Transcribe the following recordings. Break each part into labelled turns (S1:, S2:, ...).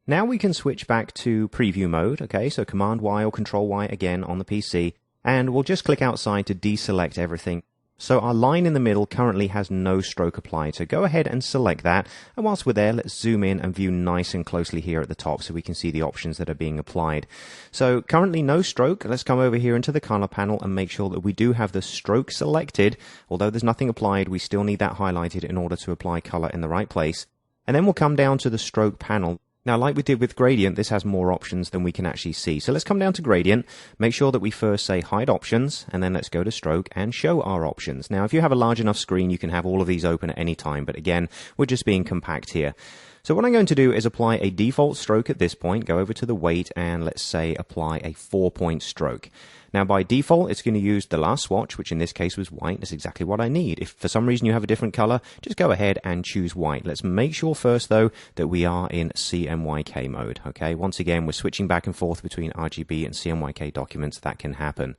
S1: Now we can switch back to preview mode, okay, so Command Y or Control Y again on the PC, and we'll just click outside to deselect everything. So our line in the middle currently has no stroke applied, so go ahead and select that, and whilst we're there, let's zoom in and view nice and closely here at the top so we can see the options that are being applied. So currently no stroke. Let's come over here into the color panel and make sure that we do have the stroke selected. Although there's nothing applied, we still need that highlighted in order to apply color in the right place. And then we'll come down to the stroke panel. Now, like we did with gradient, this has more options than we can actually see. So let's come down to gradient, make sure that we first say hide options, and then let's go to stroke and show our options. Now, if you have a large enough screen, you can have all of these open at any time. But again, we're just being compact here. So what I'm going to do is apply a default stroke at this point, go over to the weight, and let's say apply a 4-point stroke. Now, by default, it's going to use the last swatch, which in this case was white. That's exactly what I need. If for some reason you have a different color, just go ahead and choose white. Let's make sure first, though, that we are in CMYK mode. Okay, once again, we're switching back and forth between RGB and CMYK documents. That can happen.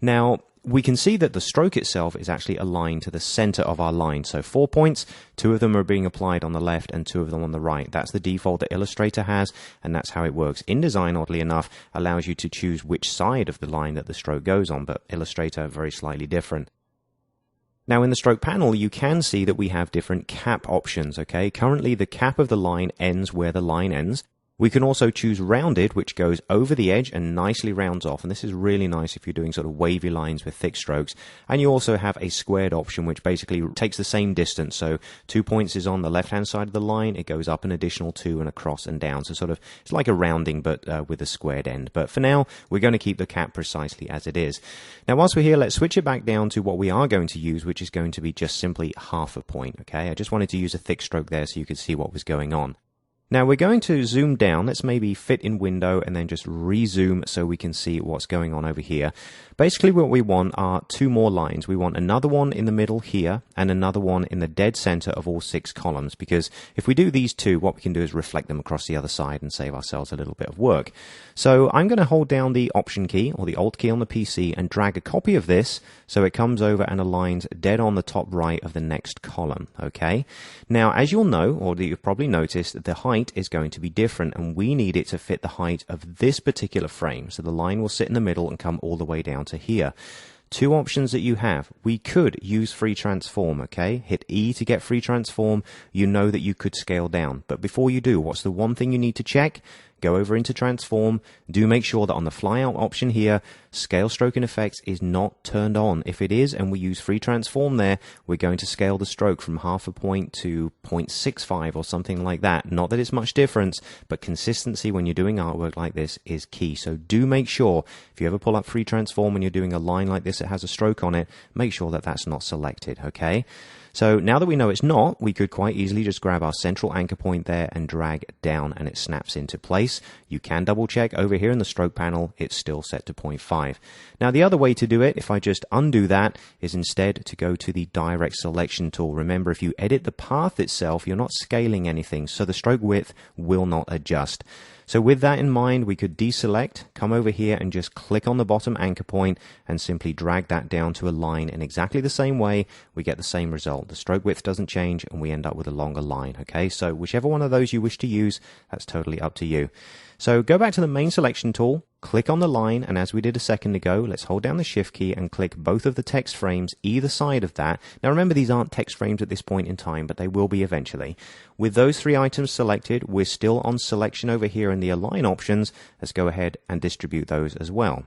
S1: Now, we can see that the stroke itself is actually aligned to the center of our line. So 4 points, 2 of them are being applied on the left and 2 of them on the right. That's the default that Illustrator has, and that's how it works. InDesign, oddly enough, allows you to choose which side of the line that the stroke goes on, but Illustrator, very slightly different. Now in the stroke panel, you can see that we have different cap options, okay? Currently, the cap of the line ends where the line ends. We can also choose rounded, which goes over the edge and nicely rounds off. And this is really nice if you're doing sort of wavy lines with thick strokes. And you also have a squared option, which basically takes the same distance. So 2 points is on the left-hand side of the line. It goes up an additional 2 and across and down. So sort of, it's like a rounding, but with a squared end. But for now, we're going to keep the cap precisely as it is. Now, whilst we're here, let's switch it back down to what we are going to use, which is going to be just simply half a point. Okay, I just wanted to use a thick stroke there so you could see what was going on. Now we're going to zoom down. Let's maybe fit in window and then just re-zoom so we can see what's going on over here. Basically what we want are 2 more lines. We want another one in the middle here and another one in the dead center of all 6 columns, because if we do these 2, what we can do is reflect them across the other side and save ourselves a little bit of work. So I'm going to hold down the Option key or the Alt key on the PC and drag a copy of this so it comes over and aligns dead on the top right of the next column. Okay. Now, as you'll know, or you've probably noticed, the height is going to be different, and we need it to fit the height of this particular frame. So the line will sit in the middle and come all the way down to here. 2 options that you have. We could use free transform, okay? Hit E to get free transform. You know that you could scale down. But before you do, what's the one thing you need to check? Go over into transform. Do make sure that on the flyout option here, scale stroke and effects is not turned on. If it is, and we use free transform there, we're going to scale the stroke from half a point to 0.65 or something like that. Not that it's much difference, but consistency when you're doing artwork like this is key. So do make sure, if you ever pull up free transform when you're doing a line like this that has a stroke on it, make sure that that's not selected, okay? So now that we know it's not, we could quite easily just grab our central anchor point there and drag down, and it snaps into place. You can double check over here in the stroke panel, it's still set to 0.5. Now the other way to do it, if I just undo that, is instead to go to the direct selection tool. Remember, if you edit the path itself, you're not scaling anything, so the stroke width will not adjust. So with that in mind, we could deselect, come over here and just click on the bottom anchor point and simply drag that down to a line in exactly the same way. We get the same result. The stroke width doesn't change and we end up with a longer line. Okay, so whichever one of those you wish to use, that's totally up to you. So go back to the main selection tool, click on the line, and as we did a second ago, let's hold down the Shift key and click both of the text frames either side of that. Now remember, these aren't text frames at this point in time, but they will be eventually. With those 3 items selected, we're still on selection over here in the align options. Let's go ahead and distribute those as well.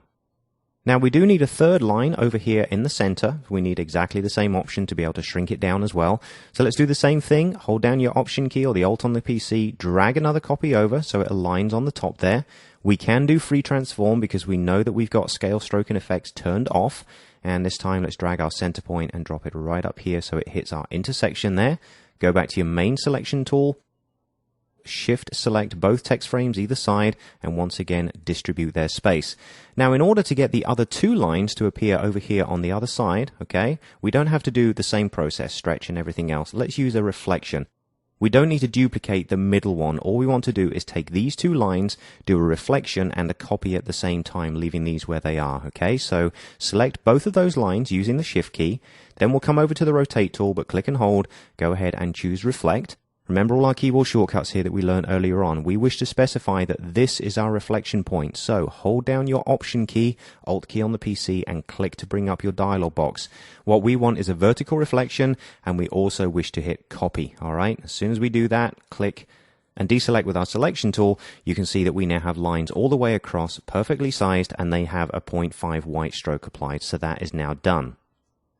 S1: Now we do need a third line over here in the center. We need exactly the same option to be able to shrink it down as well. So let's do the same thing. Hold down your Option key or the Alt on the PC, drag another copy over so it aligns on the top there. We can do free transform because we know that we've got scale, stroke, and effects turned off. And this time let's drag our center point and drop it right up here so it hits our intersection there. Go back to your main selection tool. Shift select both text frames either side, and once again distribute their space. Now in order to get the other 2 lines to appear over here on the other side, okay, we don't have to do the same process, stretch and everything else. Let's use a reflection. We don't need to duplicate the middle one. All we want to do is take these 2 lines, do a reflection and a copy at the same time, leaving these where they are. Okay, so select both of those lines using the Shift key. Then we'll come over to the rotate tool, but click and hold, go ahead and choose reflect. Remember all our keyboard shortcuts here that we learned earlier on. We wish to specify that this is our reflection point. So hold down your Option key, Alt key on the PC, and click to bring up your dialog box. What we want is a vertical reflection, and we also wish to hit copy. All right. As soon as we do that, click and deselect with our selection tool, you can see that we now have lines all the way across, perfectly sized, and they have a 0.5 white stroke applied. So that is now done.